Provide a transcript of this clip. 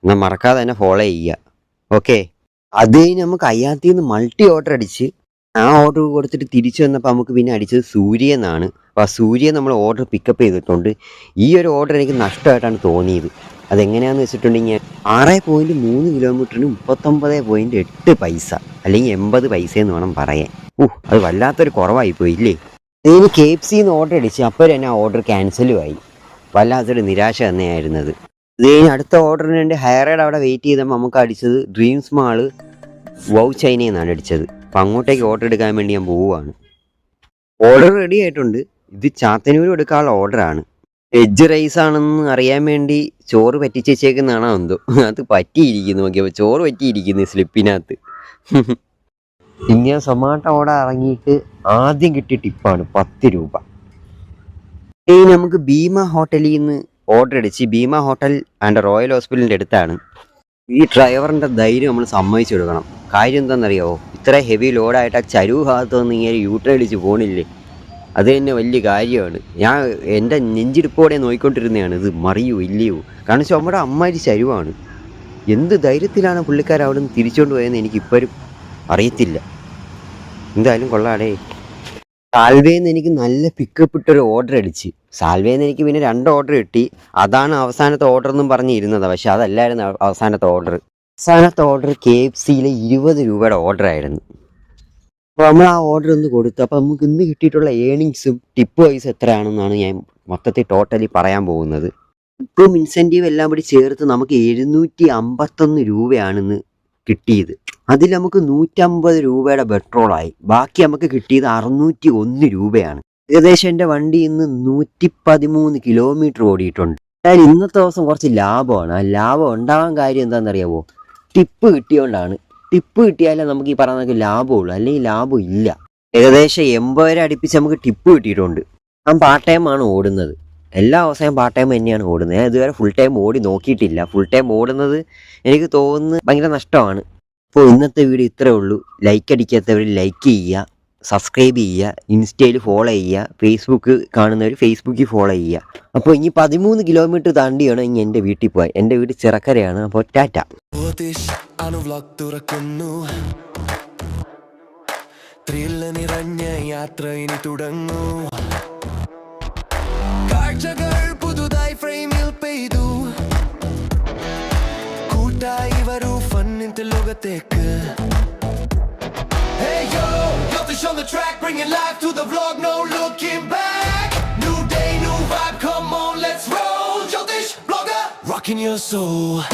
എന്നാൽ മറക്കാതെ തന്നെ ഫോളോ ചെയ്യുക. ഓക്കെ, അത് കഴിഞ്ഞ് നമുക്ക് അയ്യാത്തിൽ നിന്ന് മൾട്ടി ഓർഡർ അടിച്ച് ആ ഓർഡർ കൊടുത്തിട്ട് തിരിച്ചു വന്നപ്പോൾ നമുക്ക് പിന്നെ അടിച്ചത് സൂര്യ എന്നാണ്. അപ്പോൾ ആ സൂര്യ നമ്മൾ ഓർഡർ പിക്കപ്പ് ചെയ്തിട്ടുണ്ട്. ഈ ഒരു ഓർഡർ എനിക്ക് നഷ്ടമായിട്ടാണ് തോന്നിയത്. അതെങ്ങനെയാണെന്ന് വെച്ചിട്ടുണ്ടെങ്കിൽ 6.3 കിലോമീറ്ററിന് 39.8 പൈസ അല്ലെങ്കിൽ 80 പൈസ എന്ന് വേണം പറയാൻ. അത് വല്ലാത്തൊരു കുറവായിപ്പോയി ഇല്ലേ. ഇതിന് KFC ഓർഡർ അടിച്ച് അപ്പോൾ തന്നെ ആ ഓർഡർ ക്യാൻസലും ആയി. വല്ലാത്തൊരു നിരാശ തന്നെയായിരുന്നത്. ഇത് കഴിഞ്ഞ് അടുത്ത ഓർഡറിന് വേണ്ടി ഹൈറൈഡ് അവിടെ വെയിറ്റ് ചെയ്തപ്പോൾ നമുക്ക് അടിച്ചത് ഡ്രീംസ് മാള് വൗ ചൈനയിൽ നിന്നാണ് അടിച്ചത്. അപ്പം അങ്ങോട്ടേക്ക് ഓർഡർ എടുക്കാൻ വേണ്ടി ഞാൻ പോവുകയാണ്. ഓർഡർ റെഡി ആയിട്ടുണ്ട്. ഇത് ചാത്തന്നൂർ എടുക്കാനുള്ള ഓർഡറാണ്. വെജ് റൈസ് ആണെന്ന് അറിയാൻ വേണ്ടി ചോറ് പറ്റിച്ചേക്കുന്നതാണോ എന്തോ, അത് പറ്റിയിരിക്കുന്നു. നോക്കിയപ്പോൾ ചോറ് പറ്റിയിരിക്കുന്നു സ്ലിപ്പിനകത്ത്. ഇങ്ങനെ സൊമാറ്റോ ഓർഡർ ഇറങ്ങിയിട്ട് ആദ്യം കിട്ടിയ ടിപ്പാണ് 10 രൂപ. ഇനി നമുക്ക് ഭീമ ഹോട്ടലിൽ നിന്ന് ഓർഡർ അടിച്ച്, ഭീമ ഹോട്ടൽ ആൻഡ് റോയൽ ഹോസ്പിറ്റലിൻ്റെ അടുത്താണ്. ഈ ഡ്രൈവറിൻ്റെ ധൈര്യം നമ്മൾ സമ്മതിച്ചു കൊടുക്കണം. കാര്യം എന്താണെന്നറിയാമോ, ഇത്ര ഹെവി ലോഡായിട്ട് ആ ചരുവ് ഭാഗത്ത് നിന്ന് ഇങ്ങനെ യൂട്ടേൺ അടിച്ച് പോകണില്ലേ, അത് തന്നെ വലിയ കാര്യമാണ്. ഞാൻ എൻ്റെ നെഞ്ചിടിപ്പോടെ നോക്കിക്കൊണ്ടിരുന്നതാണ് ഇത് മറിയോ ഇല്ലയോ. കാരണം വെച്ചാൽ നമ്മുടെ അമ്മാരി ചരുവാണ്. എന്ത് ധൈര്യത്തിലാണ് പുള്ളിക്കാർ അവിടെ നിന്ന് തിരിച്ചുകൊണ്ട് പോയതെന്ന് എനിക്കിപ്പോഴും അറിയത്തില്ല. എന്തായാലും കൊള്ളാടേ. സാൽവേന്ന് എനിക്ക് നല്ല പിക്കപ്പ് ഇട്ടൊരു ഓർഡർ അടിച്ച്. സാൽവേന്ന് എനിക്ക് പിന്നെ 2 ഓർഡർ കിട്ടി. അതാണ് അവസാനത്തെ ഓർഡർ എന്നും പറഞ്ഞിരുന്നത്. പക്ഷെ അതല്ലായിരുന്നു അവസാനത്തെ ഓർഡർ. അവസാനത്തെ ഓർഡർ KFCയിലെ 20 രൂപയുടെ ഓർഡർ ആയിരുന്നു. അപ്പോൾ നമ്മൾ ആ ഓർഡർ ഒന്ന് കൊടുത്തു. അപ്പോൾ നമുക്ക് ഇന്ന് കിട്ടിയിട്ടുള്ള ഏണിങ്സും ടിപ്പ് വൈസ് എത്രയാണെന്നാണ് ഞാൻ മൊത്തത്തിൽ ടോട്ടലി പറയാൻ പോകുന്നത്. ടിപ്പും ഇൻസെൻറ്റീവ് എല്ലാം കൂടി ചേർത്ത് നമുക്ക് 751 രൂപയാണിന്ന് കിട്ടിയത്. അതിൽ നമുക്ക് 150 രൂപയുടെ പെട്രോളായി. ബാക്കി നമുക്ക് കിട്ടിയത് 601 രൂപയാണ്. ഏകദേശം എൻ്റെ വണ്ടി ഇന്ന് 113 കിലോമീറ്റർ ഓടിയിട്ടുണ്ട്. അതായത് ഇന്നത്തെ ദിവസം കുറച്ച് ലാഭമാണ്. ആ ലാഭം ഉണ്ടാകാൻ കാര്യം എന്താണെന്നറിയാമോ, ടിപ്പ് കിട്ടിയോണ്ടാണ്. ടിപ്പ് കിട്ടിയാലേ നമുക്ക് ഈ പറയുന്ന ലാഭമുള്ളൂ, അല്ലെങ്കിൽ ലാഭം ഇല്ല. ഏകദേശം 80 വരെ അടുപ്പിച്ച് നമുക്ക് ടിപ്പ് കിട്ടിയിട്ടുണ്ട്. ഞാൻ പാർട്ട് ടൈം ആണ് ഓടുന്നത്. എല്ലാ ദിവസവും പാർട്ട് ടൈം തന്നെയാണ് ഓടുന്നത്. ഞാൻ ഇതുവരെ ഫുൾ ടൈം ഓടി നോക്കിയിട്ടില്ല. ഫുൾ ടൈം ഓടുന്നത് എനിക്ക് തോന്നുന്നു ഭയങ്കര നഷ്ടമാണ്. അപ്പോൾ ഇന്നത്തെ വീഡിയോ ഇത്രയേ ഉള്ളൂ. ലൈക്ക് അടിക്കാത്തവർ ലൈക്ക് ചെയ്യുക, സബ്സ്ക്രൈബ് ചെയ്യുക, ഇൻസ്റ്റയിൽ ഫോളോ ചെയ്യുക, ഫേസ്ബുക്ക് കാണുന്നവർ ഫേസ്ബുക്കിൽ ഫോളോ ചെയ്യുക. അപ്പോൾ ഇനി 13 കിലോമീറ്റർ താണ്ടിയാണ് ഇനി എൻ്റെ വീട്ടിൽ പോകാൻ. എൻ്റെ വീട് ചിറക്കരയാണ്. അപ്പോൾ ടാറ്റ. യാത്ര ഇനി തുടങ്ങൂ. കാഴ്ചകൾ പുതുതായി ഫ്രെയിമിൽ പെയ്തു. കൂട്ടായി വരൂ ഫണ്ണിന്റെ ലോകത്തേക്ക്. Hey yo, Jyotish on the track, bringing life to the vlog, no looking back. New day, new vibe, come on, let's roll. Jyotish, vlogger, rocking your soul.